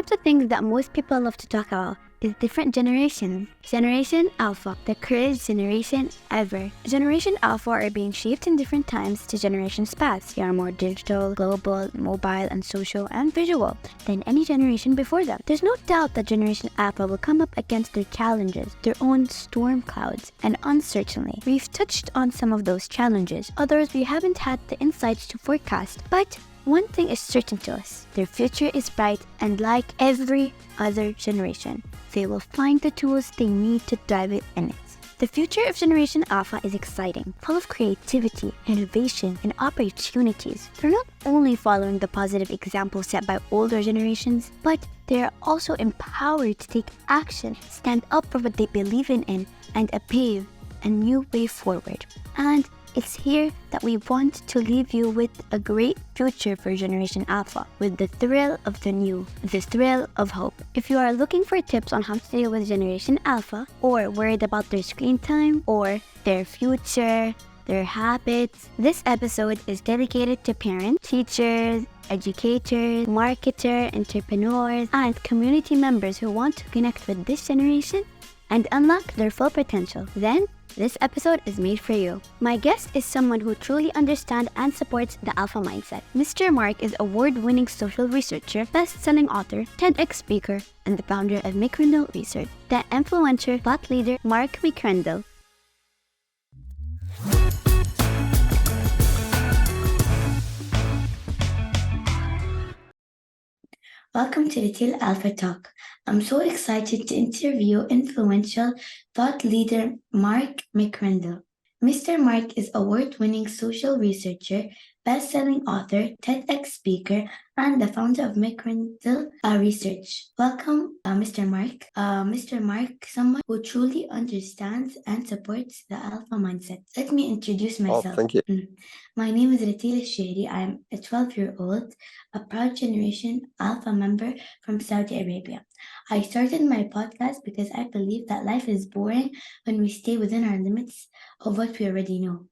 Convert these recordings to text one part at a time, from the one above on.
of the things that most people love to talk about is different generations. Generation Alpha, the coolest generation ever. Generation Alpha are being shaped in different times to generations past. They are more digital, global, mobile, and social and visual than any generation before them. There's no doubt that Generation Alpha will come up against their challenges, their own storm clouds, and uncertainty. We've touched on some of those challenges, others we haven't had the insights to forecast, but one thing is certain to us: their future is bright, and like every other generation, they will find the tools they need to thrive in it. The future of Generation Alpha is exciting, full of creativity, innovation, and opportunities. They're not only following the positive examples set by older generations, but they are also empowered to take action, stand up for what they believe in, and pave a new way forward. And it's here that we want to leave you with a great future for Generation Alpha, with the thrill of the new, the thrill of hope. If you are looking for tips on how to deal with Generation Alpha, or worried about their screen time, or their future, their habits, this episode is dedicated to parents, teachers, educators, marketers, entrepreneurs, and community members who want to connect with this generation and unlock their full potential. Then, this episode is made for you. My guest is someone who truly understands and supports the Alpha mindset. Mr. Mark is award-winning social researcher, best-selling author, TEDx speaker, and the founder of McCrindle Research. The influencer thought leader Mark McCrindle. Welcome to Rateel Alpha Talk. I'm so excited to interview influential thought leader Mark McCrindle. Mr. Mark is award-winning social researcher, best-selling author, TEDx speaker, and the founder of McCrindle Research. Welcome, Mr. Mark. Mr. Mark, someone who truly understands and supports the Alpha mindset. Let me introduce myself. Thank you. My name is Rateel. I'm a 12-year-old, a proud Generation Alpha member from Saudi Arabia. I started my podcast because I believe that life is boring when we stay within our limits of what we already know.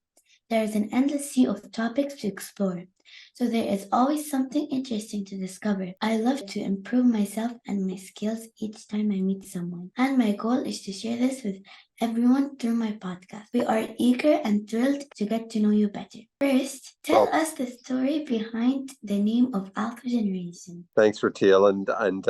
There is an endless sea of topics to explore, so there is always something interesting to discover. I love to improve myself and my skills each time I meet someone, and my goal is to share this with everyone through my podcast. We are eager and thrilled to get to know you better. First, tell us the story behind the name of Alpha Generation. Thanks, Rateel, and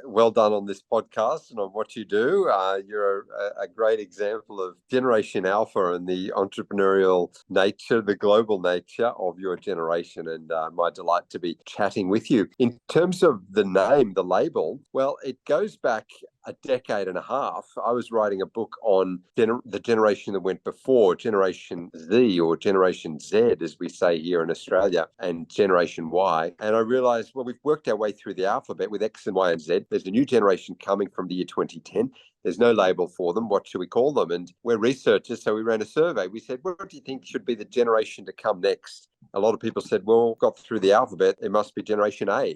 well done on this podcast and on what you do. You're a great example of Generation Alpha and the entrepreneurial nature, the global nature of your generation, and my delight to be chatting with you. In terms of the name, the label, well, it goes back a decade and a half. I was writing a book on the generation that went before, Generation Z, or Generation Z, as we say here in Australia, and Generation Y. And I realized, well, we've worked our way through the alphabet with X and Y and Z. There's a new generation coming from the year 2010. There's no label for them. What should we call them? And we're researchers, so we ran a survey. We said, what do you think should be the generation to come next? A lot of people said, well, got through the alphabet, it must be Generation A.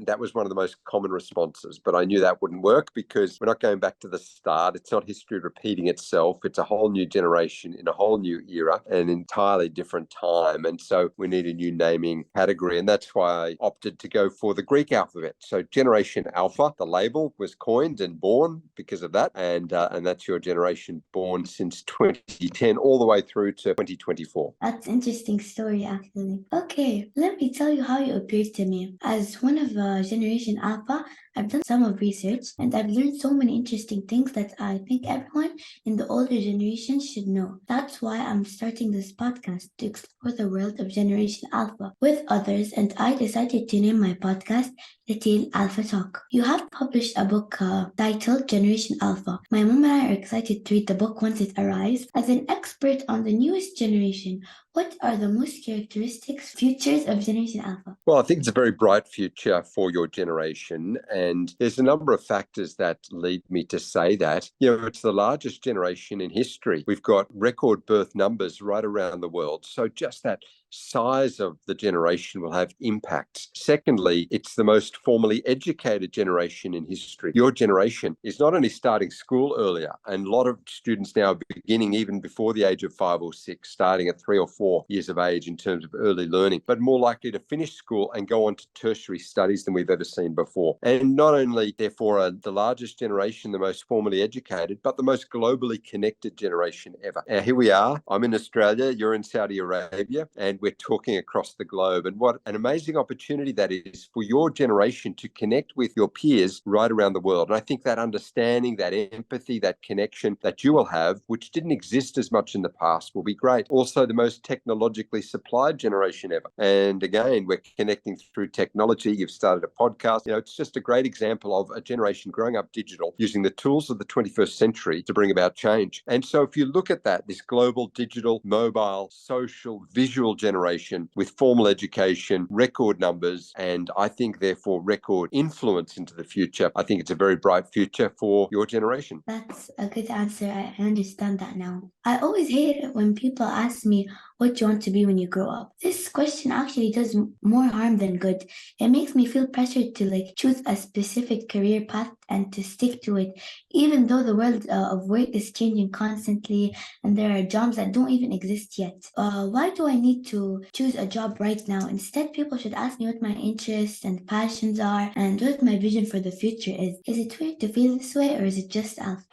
That was one of the most common responses, but I knew that wouldn't work because we're not going back to the start. It's not history repeating itself. It's a whole new generation in a whole new era, an entirely different time. And so we need a new naming category. And that's why I opted to go for the Greek alphabet. So Generation Alpha, the label, was coined and born because of that. And that's your generation, born since 2010 all the way through to 2024. That's an interesting story, actually. Okay, let me tell you how you appeared to me. As one of Generation Alpha, I've done some of research and I've learned so many interesting things that I think everyone in the older generation should know. That's why I'm starting this podcast to explore the world of Generation Alpha with others, and I decided to name my podcast Rateel Alpha Talk. You have published a book titled Generation Alpha. My mom and I are excited to read the book once it arrives. As an expert on the newest generation, what are the most characteristics, features of Generation Alpha? Well, I think it's a very bright future for your generation. And there's a number of factors that lead me to say that. It's the largest generation in history. We've got record birth numbers right around the world. So just that size of the generation will have impacts. Secondly, it's the most formally educated generation in history. Your generation is not only starting school earlier, and a lot of students now are beginning even before the age of 5 or 6, starting at 3 or 4 years of age in terms of early learning, but more likely to finish school and go on to tertiary studies than we've ever seen before. And not only, therefore, are the largest generation, the most formally educated, but the most globally connected generation ever. Now, here we are. I'm in Australia, you're in Saudi Arabia, and we're talking across the globe. And what an amazing opportunity that is for your generation to connect with your peers right around the world. And I think that understanding, that empathy, that connection that you will have, which didn't exist as much in the past, will be great. Also, the most technologically supplied generation ever. And again, we're connecting through technology. You've started a podcast. It's just a great example of a generation growing up digital, using the tools of the 21st century to bring about change. And so if you look at that, this global, digital, mobile, social, visual generation with formal education, record numbers, and I think therefore record influence into the future, I think it's a very bright future for your generation. That's a good answer. I understand that now. I always hate it when people ask me what you want to be when you grow up. This question actually does more harm than good. It makes me feel pressured to choose a specific career path and to stick to it, even though the world of work is changing constantly and there are jobs that don't even exist yet. Why do I need to choose a job right now? Instead, people should ask me what my interests and passions are and what my vision for the future is. Is it weird to feel this way, or is it just us?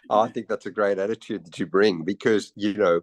I think that's a great attitude that you bring, because,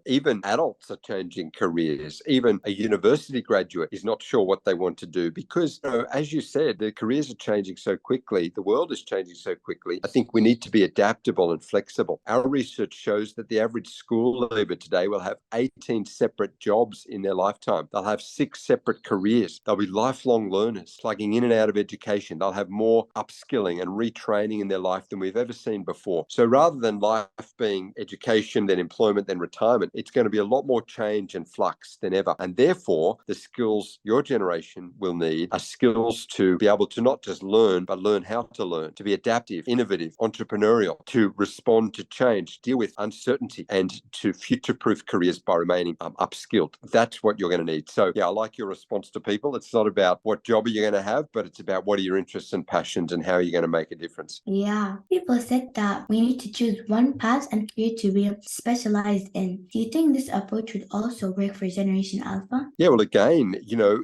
even adults are changing careers. Even a university graduate is not sure what they want to do because, as you said, the careers are changing so quickly. The world is changing so quickly. I think we need to be adaptable and flexible. Our research shows that the average school leaver today will have 18 separate jobs in their lifetime. They'll have 6 separate careers. They'll be lifelong learners, plugging in and out of education. They'll have more upskilling and retraining in their life than we've ever seen before. So rather than life being education, then employment, then retirement, it's going to be a lot more change and flux than ever. And therefore, the skills your generation will need are skills to be able to not just learn, but learn how to learn, to be adaptive, innovative, entrepreneurial, to respond to change, deal with uncertainty, and to future-proof careers by remaining upskilled. That's what you're going to need. So, I like your response to people. It's not about what job are you going to have, but it's about what are your interests and passions and how are you going to make a difference. Yeah, people said that we need to choose one path and career to be specialized in. Do you think this approach would also work for Generation Alpha? Yeah, well, again,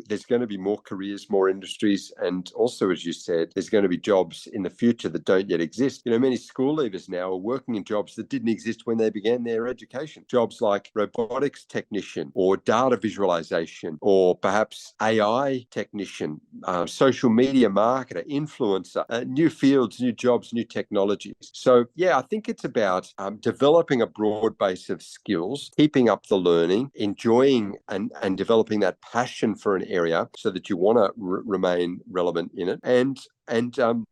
there's going to be more careers, more industries, and also, as you said, there's going to be jobs in the future that don't yet exist. Many school leavers now are working in jobs that didn't exist when they began their education. Jobs like robotics technician or data visualization or perhaps AI technician, social media marketer, influencer, new fields, new jobs, new technologies. So, I think it's about developing a broad base of skills, keeping up the learning, enjoying and developing that passion for an area so that you want to remain relevant in it, and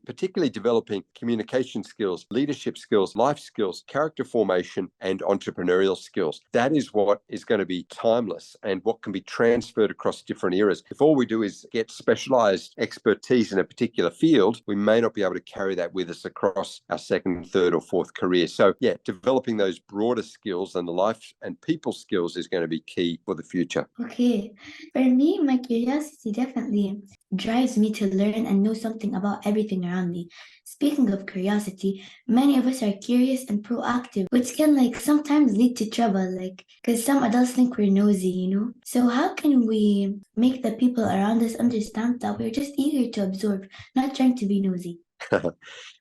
particularly developing communication skills, leadership skills, life skills, character formation, and entrepreneurial skills. That is what is going to be timeless and what can be transferred across different eras. If all we do is get specialized expertise in a particular field, we may not be able to carry that with us across our second, third, or fourth career. So, developing those broader skills and the life and people skills is going to be key for the future. Okay, for me, my curiosity definitely drives me to learn and know something about everything around me. Speaking of curiosity, many of us are curious and proactive, which can sometimes lead to trouble, because some adults think we're nosy. So how can we make the people around us understand that we're just eager to absorb, not trying to be nosy?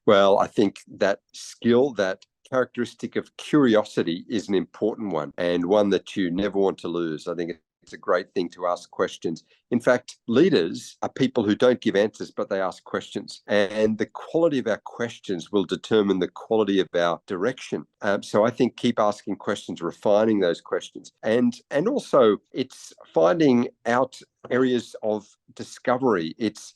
Well, I think that skill, that characteristic of curiosity is an important one and one that you never want to lose. I think it's a great thing to ask questions. In fact, leaders are people who don't give answers, but they ask questions. And the quality of our questions will determine the quality of our direction. So I think keep asking questions, refining those questions. And also it's finding out areas of discovery. It's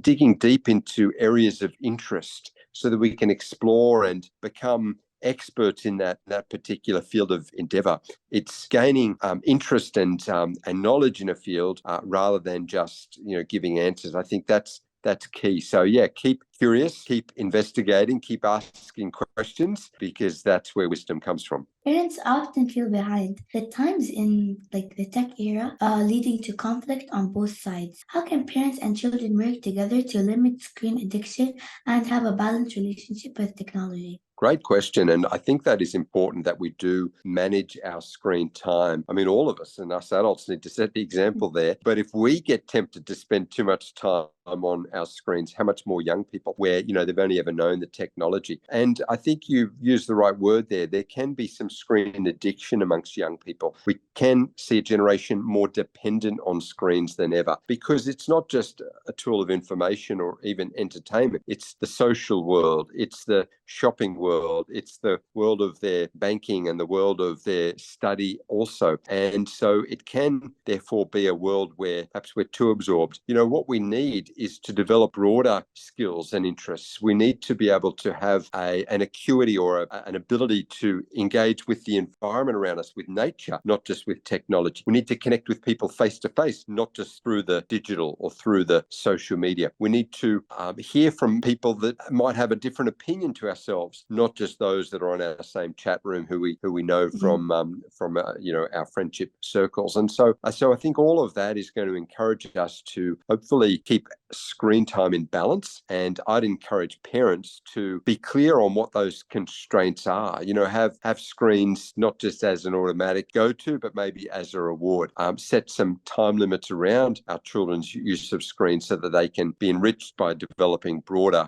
digging deep into areas of interest so that we can explore and become experts in that particular field of endeavor. It's gaining interest and knowledge in a field rather than just giving answers. I think that's that's key. So yeah, keep curious, keep investigating, keep asking questions, because that's where wisdom comes from. Parents often feel behind. The times in the tech era leading to conflict on both sides. How can parents and children work together to limit screen addiction and have a balanced relationship with technology? Great question. And I think that is important that we do manage our screen time. I mean, all of us and us adults need to set the example there. But if we get tempted to spend too much time on our screens, how much more young people where, they've only ever known the technology. And I think you used the right word there. There can be some screen addiction amongst young people. We can see a generation more dependent on screens than ever, because it's not just a tool of information or even entertainment. It's the social world. It's the shopping world. It's the world of their banking and the world of their study also. And so it can therefore be a world where perhaps we're too absorbed. What we need is to develop broader skills and interests. We need to be able to have an acuity or an ability to engage with the environment around us, with nature, not just with technology. We need to connect with people face to face, not just through the digital or through the social media. We need to hear from people that might have a different opinion to ourselves, not just those that are on our same chat room who we know from our friendship circles. And so I think all of that is going to encourage us to hopefully keep screen time in balance. And I'd encourage parents to be clear on what those constraints are. Have screens not just as an automatic go-to, but maybe as a reward. Set some time limits around our children's use of screens so that they can be enriched by developing broader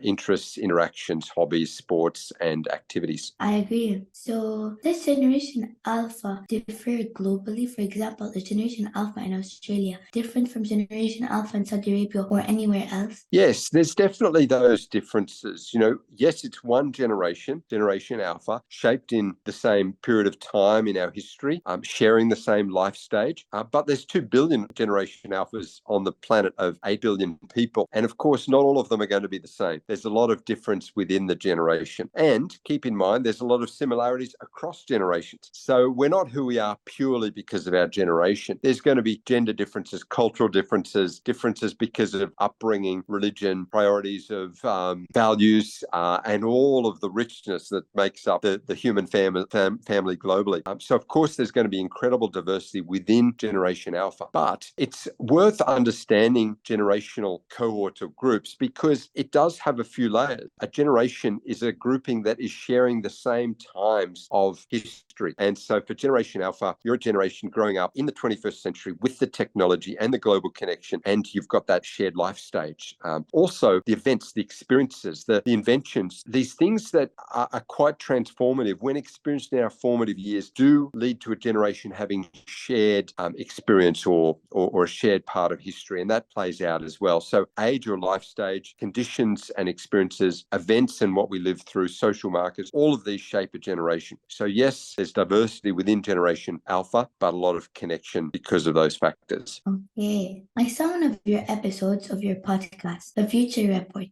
interests, interactions, hobbies, sports, and activities. I agree. So, does Generation Alpha differ globally? For example, is Generation Alpha in Australia different from Generation Alpha in Saudi Arabia or anywhere else? Yes, there's definitely those differences. Yes, it's one generation, Generation Alpha, shaped in the same period of time in our history, sharing the same life stage. But there's 2 billion Generation Alphas on the planet of 8 billion people. And of course, not all of them are going to be the same. There's a lot of difference within the generation. And keep in mind, there's a lot of similarities across generations. So we're not who we are purely because of our generation. There's going to be gender differences, cultural differences because of upbringing, religion, priorities of values, and all of the richness that makes up the human family globally. So of course, there's going to be incredible diversity within Generation Alpha, but it's worth understanding generational cohorts of groups because it does have a few layers. A generation is a grouping that is sharing the same times of history. And so for Generation Alpha, you're a generation growing up in the 21st century with the technology and the global connection, and you've got that shared life stage. Also, the events, the experiences, the inventions, these things that are quite transformative when experienced in our formative years do lead to a generation having shared experience or a shared part of history, and that plays out as well. So age or life stage, conditions and experiences, events and what we live through, social markers, all of these shape a generation. So yes, there's diversity within Generation Alpha, but a lot of connection because of those factors. Okay. I saw one of your episodes of your podcast, The Future Report,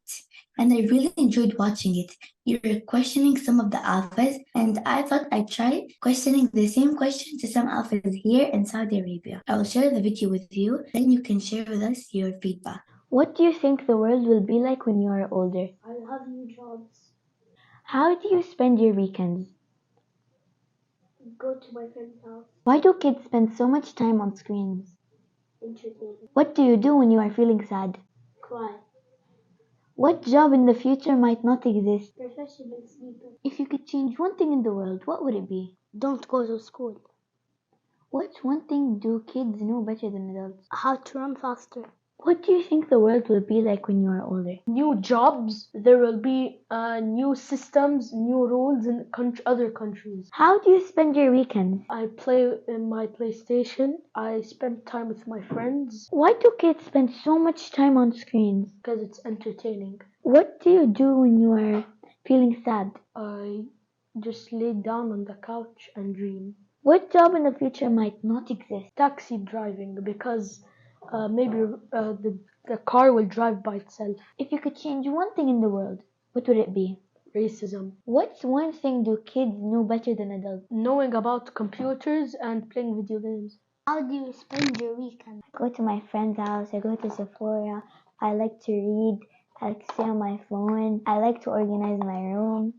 and I really enjoyed watching it. You were questioning some of the alphas, and I thought I'd try questioning the same question to some alphas here in Saudi Arabia. I will share the video with you, then you can share with us your feedback. What do you think the world will be like when you are older? I'll have new jobs. How do you spend your weekends? Go to my friend's house. Why do kids spend so much time on screens? Entertaining. What do you do when you are feeling sad? Cry. What job in the future might not exist? Professional sleeper. If you could change one thing in the world, what would it be? Don't go to school. What's one thing do kids know better than adults? How to run faster. What do you think the world will be like when you are older? New jobs. There will be new systems, new rules in other countries. How do you spend your weekends? I play in my PlayStation. I spend time with my friends Why do kids spend so much time on screens? because it's entertaining. What do you do when you are feeling sad? I just lay down on the couch and dream. What job in the future might not exist? Taxi driving because maybe the car will drive by itself. If you could change one thing in the world, what would it be? Racism. What's one thing do kids know better than adults? Knowing about computers and playing video games. How do you spend your weekend? I go to my friend's house, I go to Sephora, I like to read. I like to stay on my phone. I like to organize my room.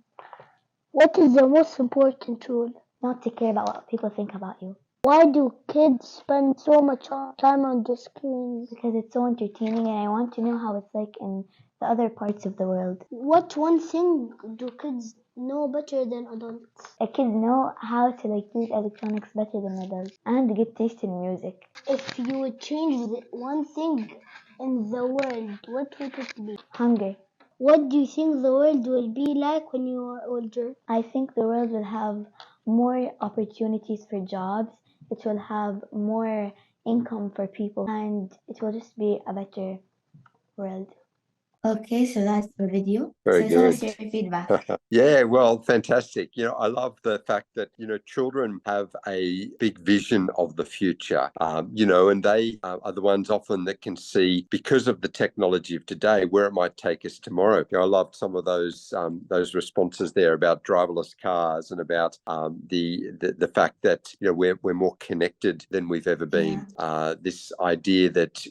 What is the most important rule? Not to care about what people think about you. Why do kids spend so much time on the screens? Because it's so entertaining and I want to know how it's like in the other parts of the world. What one thing do kids know better than adults? Kids know how to use electronics better than adults and a good taste in music. If you would change one thing in the world, what would it be? Hunger. What do you think the world will be like when you are older? I think the world will have more opportunities for jobs. It will have more income for people and it will just be a better world. Okay, so that's the video. Very So tell us good. your feedback. Yeah, well, fantastic. I love the fact that, children have a big vision of the future, and they are the ones often that can see, because of the technology of today, where it might take us tomorrow. I loved some of those responses there about driverless cars and about the fact that, we're more connected than we've ever been. Yeah. This idea that,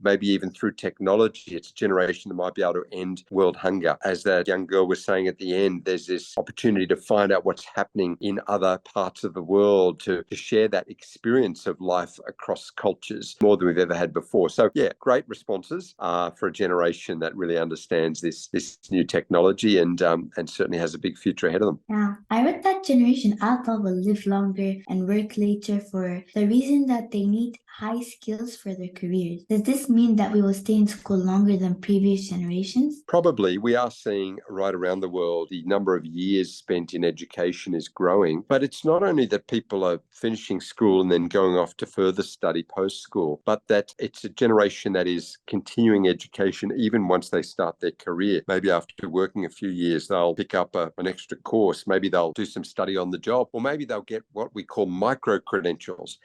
maybe even through technology, it's a generation that might be able to end world hunger. As that young girl was saying at the end, there's this opportunity to find out what's happening in other parts of the world, to share that experience of life across cultures more than we've ever had before. So yeah, great responses for a generation that really understands this new technology and certainly has a big future ahead of them. Yeah, I read that Generation Alpha will live longer and work later for the reason that they need high skills for their careers. Does this mean that we will stay in school longer than previous generations? Probably. We are seeing right around the world the number of years spent in education is growing. But it's not only that people are finishing school and then going off to further study post-school, but that it's a generation that is continuing education even once they start their career. Maybe after working a few years, they'll pick up an extra course. Maybe they'll do some study on the job, or maybe they'll get what we call micro-credentials,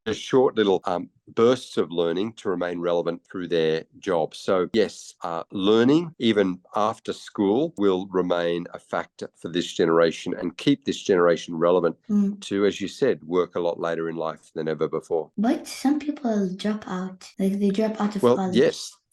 just short little bursts of learning to remain relevant through their job. So yes, learning even after school will remain a factor for this generation and keep this generation relevant to, as you said, work a lot later in life than ever before. But some people drop out, they drop out of Well, college.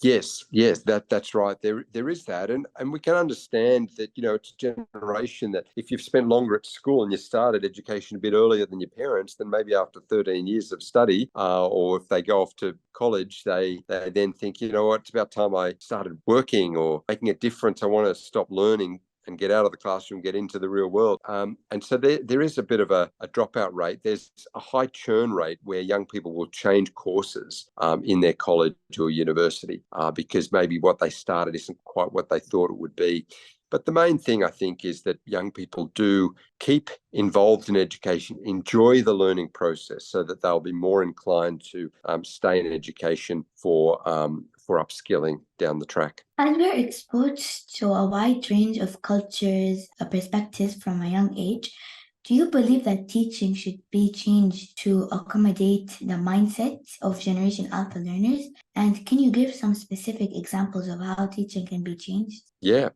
Yes, that's right. There is that, and we can understand that. It's a generation that if you've spent longer at school and you started education a bit earlier than your parents, then maybe after 13 years of study, or if they go off to college, they then think, it's about time I started working or making a difference. I want to stop learning and get out of the classroom, get into the real world. And so there is a bit of a dropout rate. There's a high churn rate where young people will change courses in their college or university because maybe what they started isn't quite what they thought it would be. But the main thing, I think, is that young people do keep involved in education, enjoy the learning process so that they'll be more inclined to stay in education for upskilling down the track. As we're exposed to a wide range of cultures, perspectives from a young age, do you believe that teaching should be changed to accommodate the mindsets of Generation Alpha learners? And can you give some specific examples of how teaching can be changed? Yeah,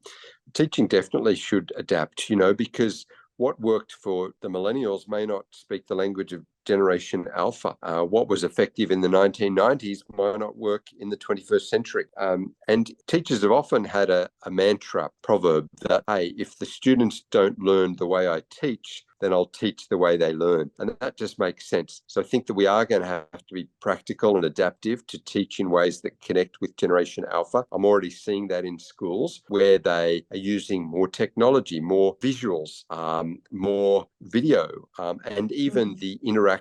teaching definitely should adapt, because what worked for the millennials may not speak the language of Generation Alpha. What was effective in the 1990s might not work in the 21st century. And teachers have often had a mantra, proverb that, hey, if the students don't learn the way I teach, then I'll teach the way they learn. And that just makes sense. So I think that we are going to have to be practical and adaptive to teach in ways that connect with Generation Alpha. I'm already seeing that in schools where they are using more technology, more visuals, more video, and even the interaction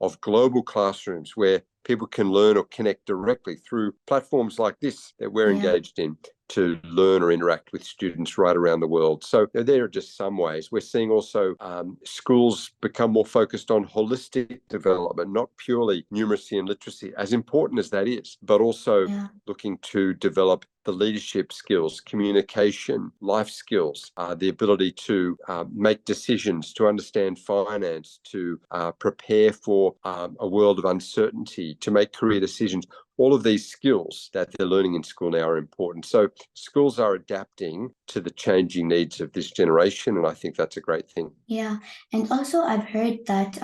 of global classrooms where people can learn or connect directly through platforms like this that we're engaged in to learn or interact with students right around the world. So there are just some ways. We're seeing also schools become more focused on holistic development, not purely numeracy and literacy, as important as that is, but also looking to develop the leadership skills, communication, life skills, the ability to make decisions, to understand finance, to prepare for a world of uncertainty, to make career decisions. All of these skills that they're learning in school now are important. So schools are adapting to the changing needs of this generation, and I think that's a great thing. Yeah, and also I've heard that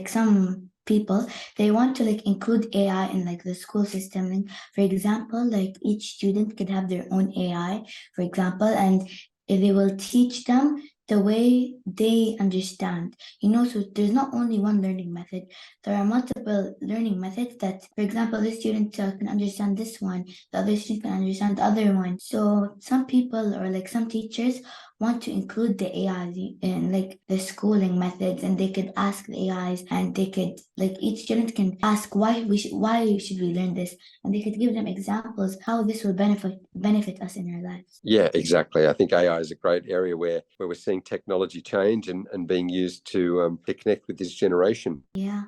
some people, they want to like include AI in like the school system. And for example, like each student could have their own AI, for example, and they will teach them the way they understand. So there's not only one learning method. There are multiple learning methods that, for example, this student can understand this one, the other student can understand the other one. So some people or like some teachers want to include the AI in like the schooling methods, and they could ask the AIs, and they could like each student can ask why should we learn this, and they could give them examples how this will benefit us in our lives. Yeah, exactly. I think AI is a great area where we're seeing technology change and being used to connect with this generation. Yeah.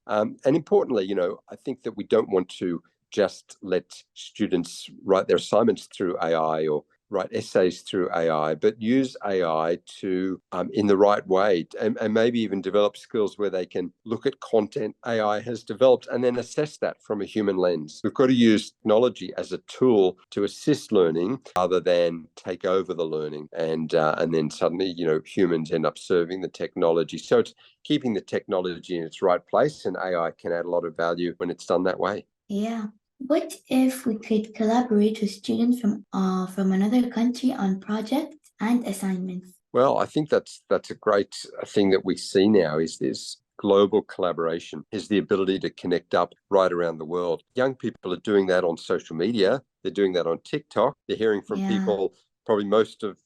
And importantly, I think that we don't want to just let students write their assignments through AI or write essays through AI, but use AI to, in the right way, and maybe even develop skills where they can look at content AI has developed and then assess that from a human lens. We've got to use technology as a tool to assist learning rather than take over the learning, and then suddenly, humans end up serving the technology. So it's keeping the technology in its right place, and AI can add a lot of value when it's done that way. Yeah. What if we could collaborate with students from another country on projects and assignments? Well, I think that's a great thing that we see now is this global collaboration, is the ability to connect up right around the world. Young people are doing that on social media. They're doing that on TikTok. They're hearing from people, probably most of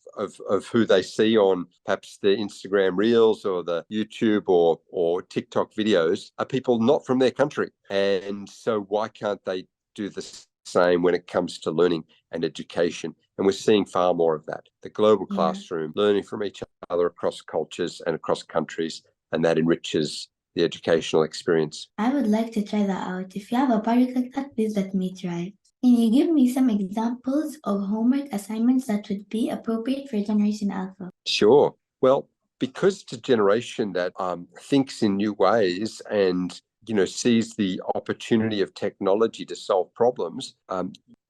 who they see on perhaps the Instagram Reels or the YouTube or TikTok videos are people not from their country. And so why can't they do the same when it comes to learning and education? And we're seeing far more of that. The global classroom, learning from each other across cultures and across countries, and that enriches the educational experience. I would like to try that out. If you have a project like that, please let me try. Can you give me some examples of homework assignments that would be appropriate for Generation Alpha? Sure. Well, because it's a generation that thinks in new ways and sees the opportunity of technology to solve problems,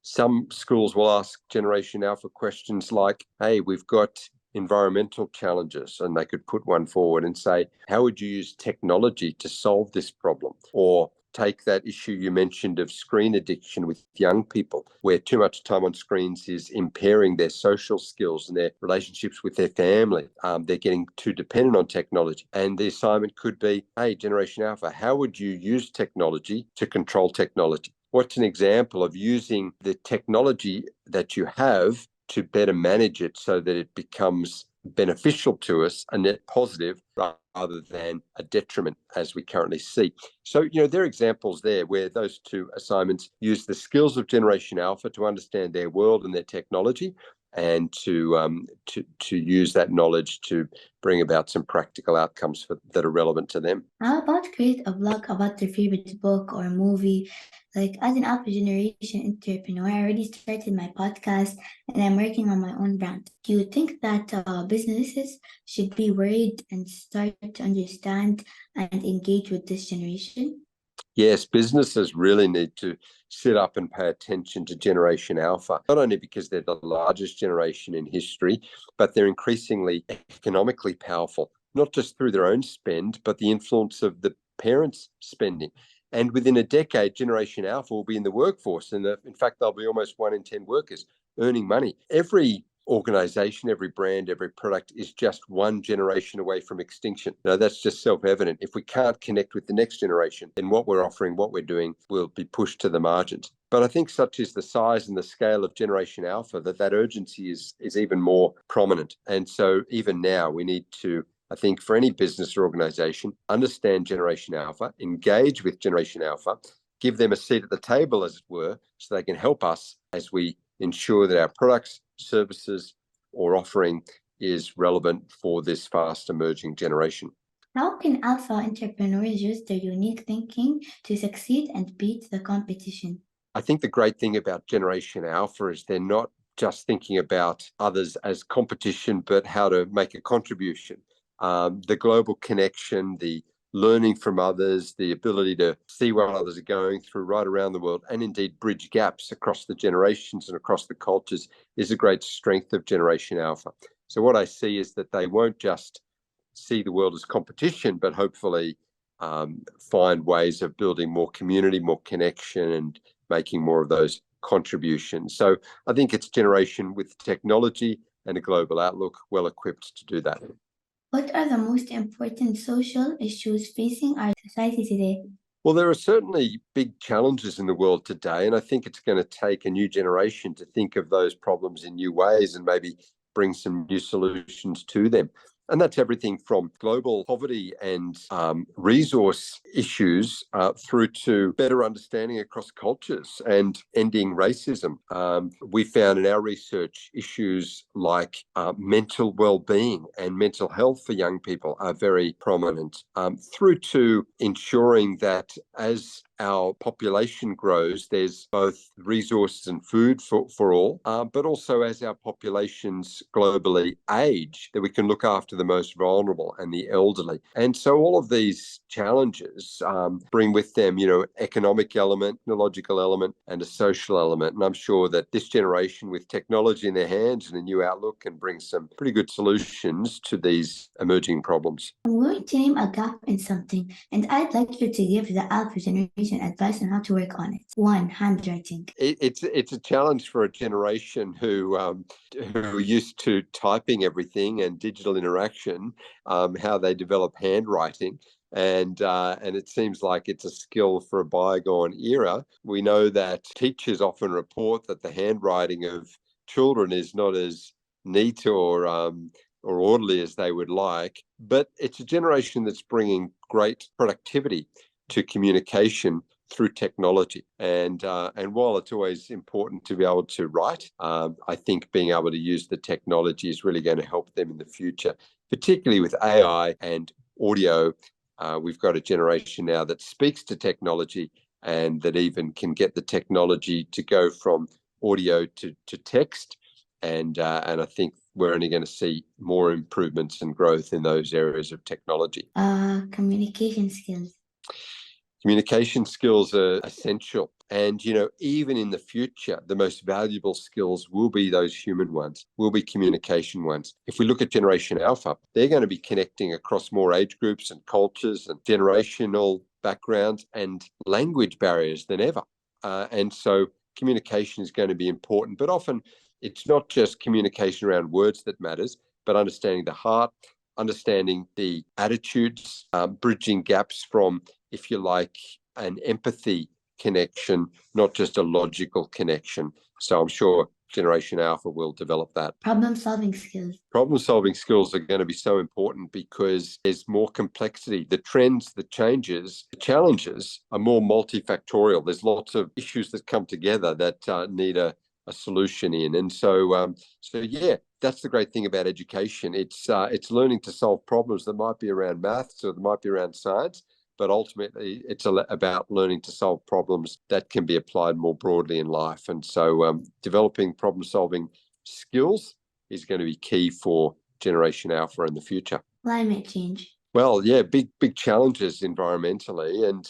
some schools will ask Generation Alpha questions like, hey, we've got environmental challenges, and they could put one forward and say, how would you use technology to solve this problem? Or take that issue you mentioned of screen addiction with young people, where too much time on screens is impairing their social skills and their relationships with their family. They're getting too dependent on technology. And the assignment could be, hey, Generation Alpha, how would you use technology to control technology? What's an example of using the technology that you have to better manage it so that it becomes beneficial to us, a net positive, rather than a detriment, as we currently see? So, there are examples there where those two assignments use the skills of Generation Alpha to understand their world and their technology, and to use that knowledge to bring about some practical outcomes that are relevant to them. How about create a blog about their favorite book or movie? Like as an Alpha Generation entrepreneur, I already started my podcast and I'm working on my own brand. Do you think that businesses should be worried and start to understand and engage with this generation? Yes, businesses really need to sit up and pay attention to Generation Alpha, not only because they're the largest generation in history, but they're increasingly economically powerful, not just through their own spend, but the influence of the parents' spending. And within a decade, Generation Alpha will be in the workforce. And in fact, there'll be almost 1 in 10 workers earning money. Every organization, every brand, every product is just one generation away from extinction. Now, that's just self-evident. If we can't connect with the next generation, then what we're offering, what we're doing will be pushed to the margins. But I think such is the size and the scale of Generation Alpha that urgency is even more prominent. And so even now we need to, I think, for any business or organization, understand Generation Alpha, engage with Generation Alpha, give them a seat at the table, as it were, so they can help us as we ensure that our products, services, or offering is relevant for this fast emerging generation. How can Alpha entrepreneurs use their unique thinking to succeed and beat the competition? I think the great thing about Generation Alpha is they're not just thinking about others as competition, but how to make a contribution. The global connection, the learning from others, the ability to see what others are going through right around the world, and indeed bridge gaps across the generations and across the cultures is a great strength of Generation Alpha. So what I see is that they won't just see the world as competition, but hopefully find ways of building more community, more connection, and making more of those contributions. So I think it's a generation with technology and a global outlook, well equipped to do that. What are the most important social issues facing our society today? Well, there are certainly big challenges in the world today, and I think it's going to take a new generation to think of those problems in new ways and maybe bring some new solutions to them. And that's everything from global poverty and resource issues through to better understanding across cultures and ending racism. We found in our research issues like mental well-being and mental health for young people are very prominent, through to ensuring that as our population grows, there's both resources and food for all, but also as our populations globally age, that we can look after the most vulnerable and the elderly. And so all of these challenges bring with them, economic element, technological element, and a social element. And I'm sure that this generation with technology in their hands and a new outlook can bring some pretty good solutions to these emerging problems. I'm going to name a gap in something, and I'd like you to give the Alpha generation advice on how to work on it. 1, handwriting. It's a challenge for a generation who used to typing everything and digital interaction, how they develop handwriting. And it seems like it's a skill for a bygone era. We know that teachers often report that the handwriting of children is not as neat or orderly as they would like, but it's a generation that's bringing great productivity to communication through technology. And while it's always important to be able to write, I think being able to use the technology is really going to help them in the future, particularly with AI and audio. We've got a generation now that speaks to technology and that even can get the technology to go from audio to text. And I think we're only going to see more improvements and growth in those areas of technology. Communication skills. Communication skills are essential. And, even in the future, the most valuable skills will be those human ones, will be communication ones. If we look at Generation Alpha, they're going to be connecting across more age groups and cultures and generational backgrounds and language barriers than ever. And so communication is going to be important. But often it's not just communication around words that matters, but understanding the heart, understanding the attitudes, bridging gaps from, if you like, an empathy connection, not just a logical connection. So I'm sure Generation Alpha will develop that. Problem-solving skills. Problem-solving skills are going to be so important because there's more complexity. The trends, the changes, the challenges are more multifactorial. There's lots of issues that come together that need a solution in. And so yeah, that's the great thing about education. It's learning to solve problems that might be around maths or that might be around science, but ultimately it's about learning to solve problems that can be applied more broadly in life. And so developing problem-solving skills is going to be key for Generation Alpha in the future. Climate change. Well, yeah, big challenges environmentally. And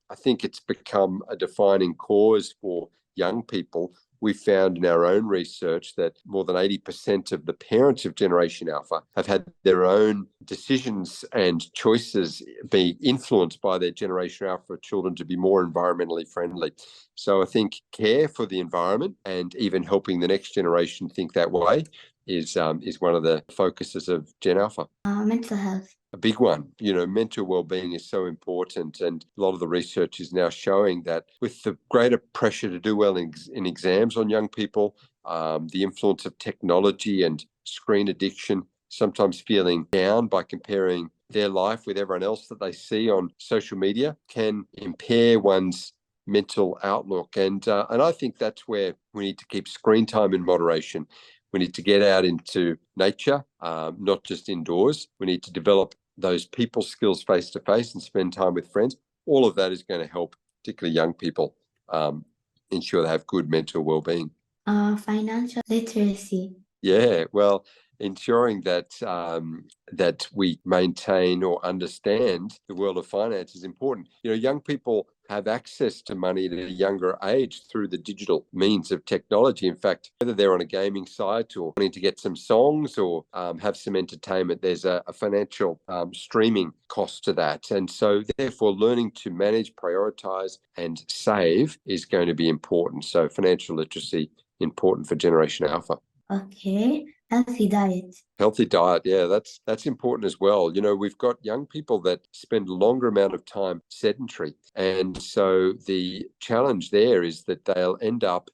I think it's become a defining cause for young people. We found in our own research that more than 80% of the parents of Generation Alpha have had their own decisions and choices be influenced by their Generation Alpha children to be more environmentally friendly. So I think care for the environment and even helping the next generation think that way is one of the focuses of Gen Alpha. Mental health. A big one. Mental well-being is so important, and a lot of the research is now showing that with the greater pressure to do well in exams on young people, the influence of technology and screen addiction, sometimes feeling down by comparing their life with everyone else that they see on social media, can impair one's mental outlook. And I think that's where we need to keep screen time in moderation. We need to get out into nature, not just indoors. We need to develop those people skills face-to-face and spend time with friends. All of that is going to help, particularly young people, ensure they have good mental well-being. Financial literacy. Yeah, well, ensuring that that we maintain or understand the world of finance is important. Young people have access to money at a younger age through the digital means of technology. In fact, whether they're on a gaming site or wanting to get some songs or have some entertainment, there's a financial streaming cost to that. And so therefore learning to manage, prioritize and save is going to be important. So financial literacy, important for Generation Alpha. Okay. Healthy diet. Healthy diet, yeah, that's important as well. You know, we've got young people that spend a longer amount of time sedentary. And so the challenge there is that they'll end up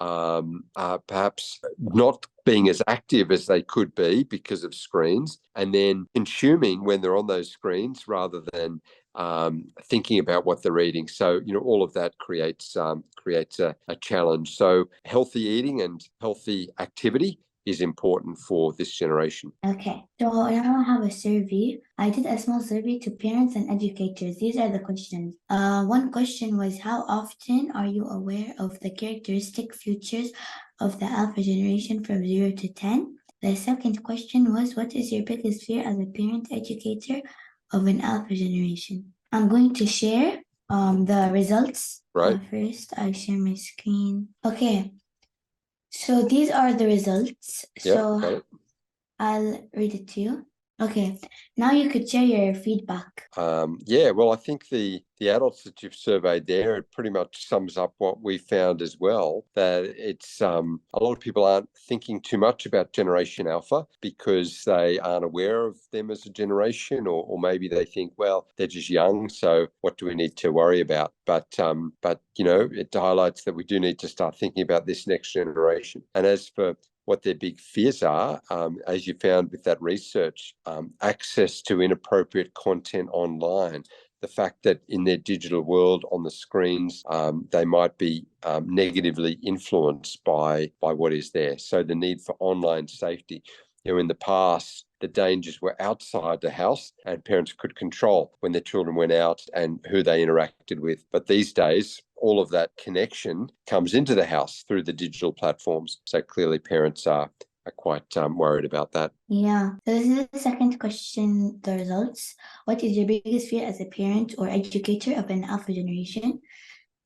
perhaps not being as active as they could be because of screens, and then consuming when they're on those screens rather than thinking about what they're eating. So, you know, all of that creates a challenge. So healthy eating and healthy activity is important for this generation. Okay, so now I have a survey. I did a small survey to parents and educators. These are the questions. One question was, how often are you aware of the characteristic features of the alpha generation from 0 to 10? The second question was, what is your biggest fear as a parent educator of an alpha generation? I'm going to share the results. Right. First, I share my screen. Okay. So these are the results. So I'll read it to you. Okay, now you could share your feedback. Yeah, well, I think the adults that you've surveyed there, it pretty much sums up what we found as well, that it's a lot of people aren't thinking too much about Generation Alpha because they aren't aware of them as a generation, or maybe they think, well, they're just young, so what do we need to worry about? But you know, it highlights that we do need to start thinking about this next generation. And as for what their big fears are, as you found with that research, access to inappropriate content online, the fact that in their digital world on the screens, they might be negatively influenced by what is there. So the need for online safety. You know, in the past, the dangers were outside the house and parents could control when their children went out and who they interacted with. But these days, all of that connection comes into the house through the digital platforms. So clearly parents are quite worried about that. Yeah. So this is the second question, the results. What is your biggest fear as a parent or educator of an alpha generation?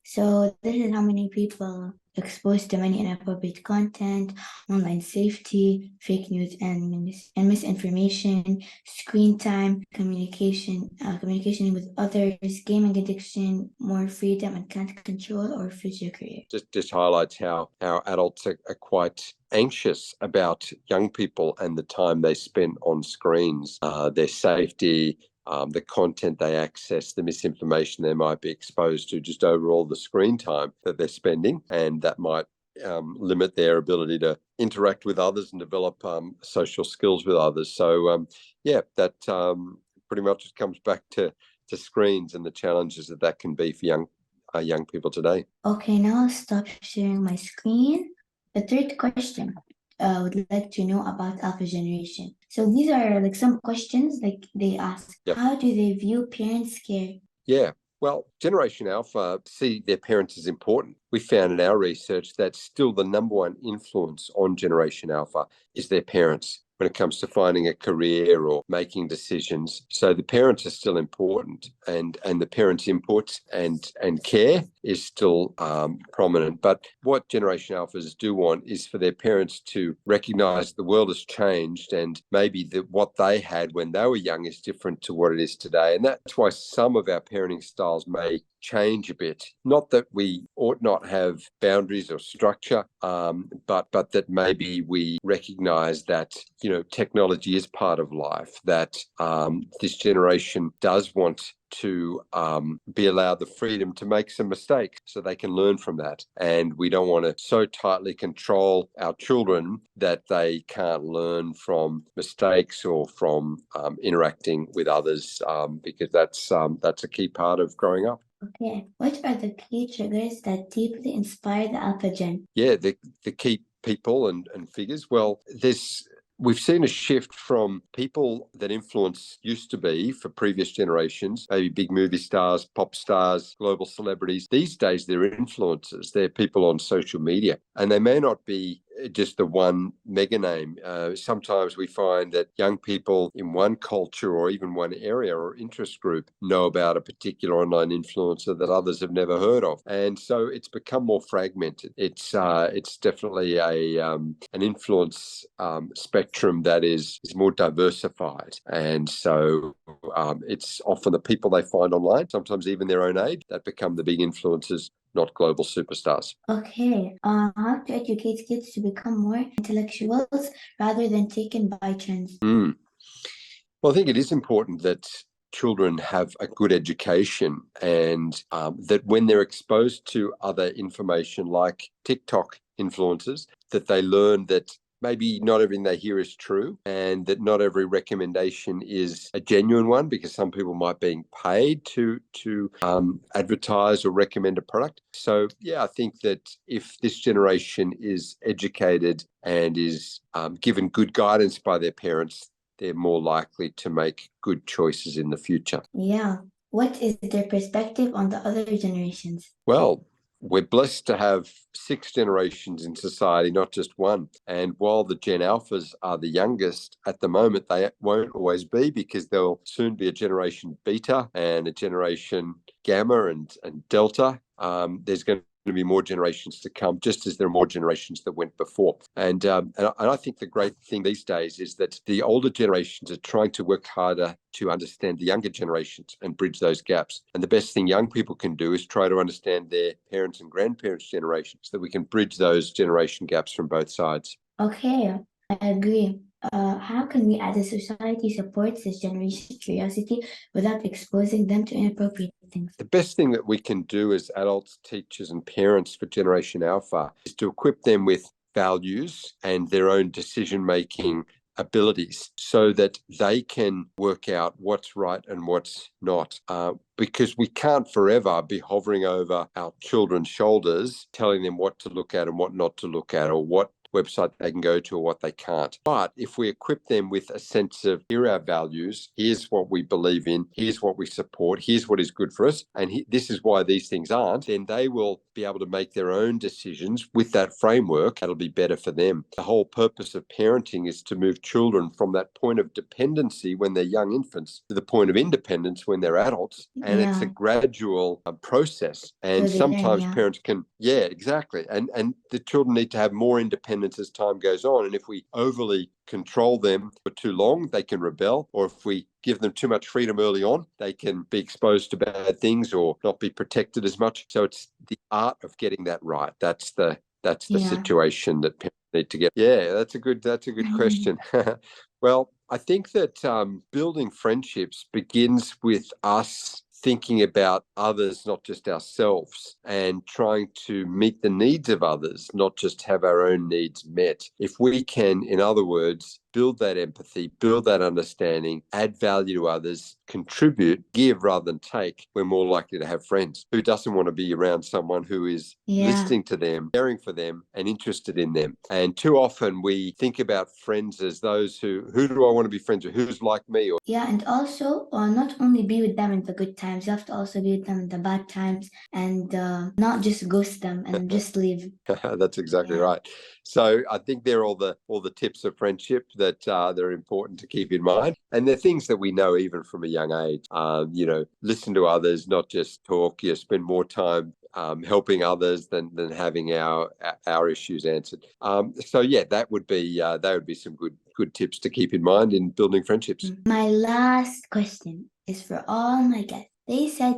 So this is how many people exposed to many inappropriate content, online safety, fake news and misinformation, screen time, communication with others, gaming addiction, more freedom and can't control, or future career. Just highlights how adults are quite anxious about young people and the time they spend on screens, their safety, the content they access, the misinformation they might be exposed to, just overall the screen time that they're spending, and that might limit their ability to interact with others and develop social skills with others. So that pretty much just comes back to screens and the challenges that can be for young people today. Okay, now I'll stop sharing my screen. The third question. Would like to know about alpha generation. So these are like some questions like they ask. Yep. How do they view parents' care? Yeah, well, Generation Alpha see their parents as important. We found in our research that still the number one influence on Generation Alpha is their parents when it comes to finding a career or making decisions. So the parents are still important, and the parents' input and care is still prominent. But what Generation Alphas do want is for their parents to recognize the world has changed, and maybe what they had when they were young is different to what it is today. And that's why some of our parenting styles may change a bit. Not that we ought not have boundaries or structure, but that maybe we recognize that, you know, technology is part of life, that this generation does want to be allowed the freedom to make some mistakes so they can learn from that. And we don't want to so tightly control our children that they can't learn from mistakes or from interacting with others, because that's a key part of growing up. Okay, what are the key triggers that deeply inspire the alpha gen? Yeah, the key people and figures. Well, we've seen a shift from people that influence used to be for previous generations, maybe big movie stars, pop stars, global celebrities. These days, they're influencers. They're people on social media, and they may not be just the one mega name. Sometimes we find that young people in one culture or even one area or interest group know about a particular online influencer that others have never heard of, and so it's become more fragmented. It's definitely an influence spectrum that is more diversified, and so it's often the people they find online, sometimes even their own age, that become the big influencers, not global superstars. Okay, how to educate kids to become more intellectuals rather than taken by trends? Well, I think it is important that children have a good education, and that when they're exposed to other information like TikTok influencers, that they learn that maybe not everything they hear is true, and that not every recommendation is a genuine one, because some people might be paid to advertise or recommend a product. So, yeah, I think that if this generation is educated and is given good guidance by their parents, they're more likely to make good choices in the future. Yeah. What is their perspective on the other generations? Well, we're blessed to have 6 generations in society, not just one. And while the Gen Alphas are the youngest at the moment, they won't always be, because there'll soon be a generation Beta and a generation Gamma and Delta. There's going to be more generations to come, just as there are more generations that went before. And I think the great thing these days is that the older generations are trying to work harder to understand the younger generations and bridge those gaps. And the best thing young people can do is try to understand their parents and grandparents' generations, so that we can bridge those generation gaps from both sides. Okay, I agree. How can we as a society support this generation curiosity without exposing them to inappropriate things? The best thing that we can do as adults, teachers, and parents for Generation Alpha is to equip them with values and their own decision-making abilities, so that they can work out what's right and what's not. Because we can't forever be hovering over our children's shoulders, telling them what to look at and what not to look at, or what website they can go to or what they can't. But if we equip them with a sense of, here are our values, here's what we believe in, here's what we support, here's what is good for us, and this is why these things aren't, then they will be able to make their own decisions with that framework. That'll be better for them. The whole purpose of parenting is to move children from that point of dependency when they're young infants to the point of independence when they're adults. And it's a gradual process. And So sometimes parents can, exactly. And the children need to have more independence as time goes on. And if we overly control them for too long, they can rebel. Or if we give them too much freedom early on, they can be exposed to bad things or not be protected as much. So it's the art of getting that right. That's the situation that parents need to get. Yeah, that's a good question. Well, I think that building friendships begins with us thinking about others, not just ourselves, and trying to meet the needs of others, not just have our own needs met. If we can, in other words, build that empathy, build that understanding, add value to others, contribute, give rather than take, we're more likely to have friends. Who doesn't want to be around someone who is listening to them, caring for them, and interested in them? And too often we think about friends as those who do I want to be friends with? Who's like me? And also, not only be with them in the good times, you have to also be with them in the bad times, and not just ghost them and just leave. That's exactly right. So I think they're all the tips of friendship that they're important to keep in mind. And they're things that we know even from a young age. Listen to others, not just talk. Spend more time helping others than having our issues answered. That would be some good tips to keep in mind in building friendships. My last question is for all my guests. They said,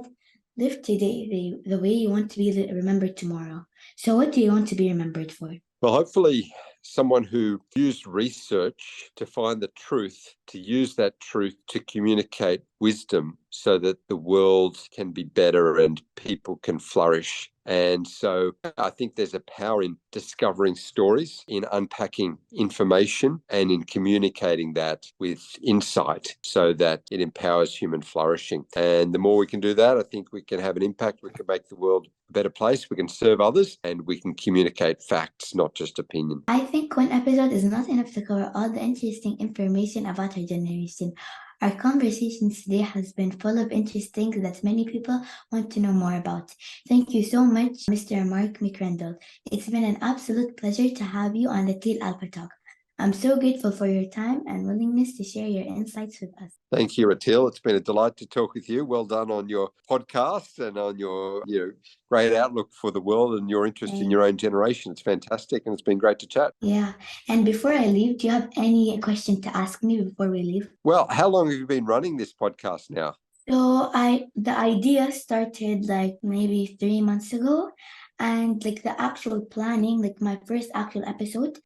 live today the way you want to be remembered tomorrow. So what do you want to be remembered for? Well, hopefully someone who used research to find the truth, to use that truth to communicate wisdom so that the world can be better and people can flourish. And so I think there's a power in discovering stories, in unpacking information, and in communicating that with insight so that it empowers human flourishing. And the more we can do that, I think we can have an impact. We can make the world a better place. We can serve others, and we can communicate facts, not just opinion. I think one episode is not enough to cover all the interesting information about our generation. Our conversation today has been full of interesting things that many people want to know more about. Thank you so much, Mr. Mark McCrindle. It's been an absolute pleasure to have you on the Teal Alpha Talk. I'm so grateful for your time and willingness to share your insights with us. Thank you, Rateel. It's been a delight to talk with you. Well done on your podcast and on your great outlook for the world and your interest in your own generation. It's fantastic, and it's been great to chat. Yeah. And before I leave, do you have any question to ask me before we leave? Well, how long have you been running this podcast now? So the idea started like maybe 3 months ago, and like the actual planning, like my first actual episode,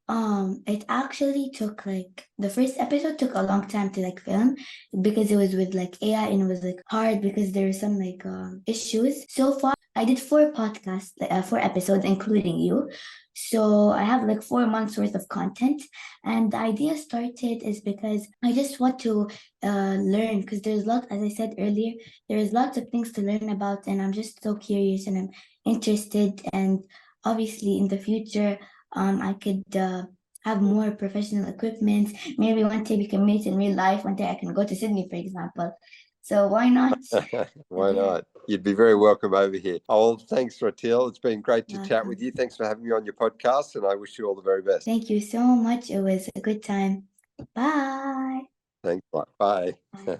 it actually took like the first episode took a long time to like film because it was with like AI and it was like hard because there were some like issues. So far, I did 4 podcasts, 4 episodes, including you. So I have like 4 months worth of content, and the idea started is because I just want to learn because there's lots, as I said earlier, there's lots of things to learn about, and I'm just so curious and I'm interested. And obviously, in the future, I could have more professional equipment. Maybe one day we can meet in real life. One day I can go to Sydney, for example. So why not? Why not? You'd be very welcome over here. Oh, thanks, Rateel. It's been great to chat Welcome. with you. Thanks for having me on your podcast, and I wish you all the very best. Thank you so much. It was a good time. Bye. Thanks. Bye. Bye.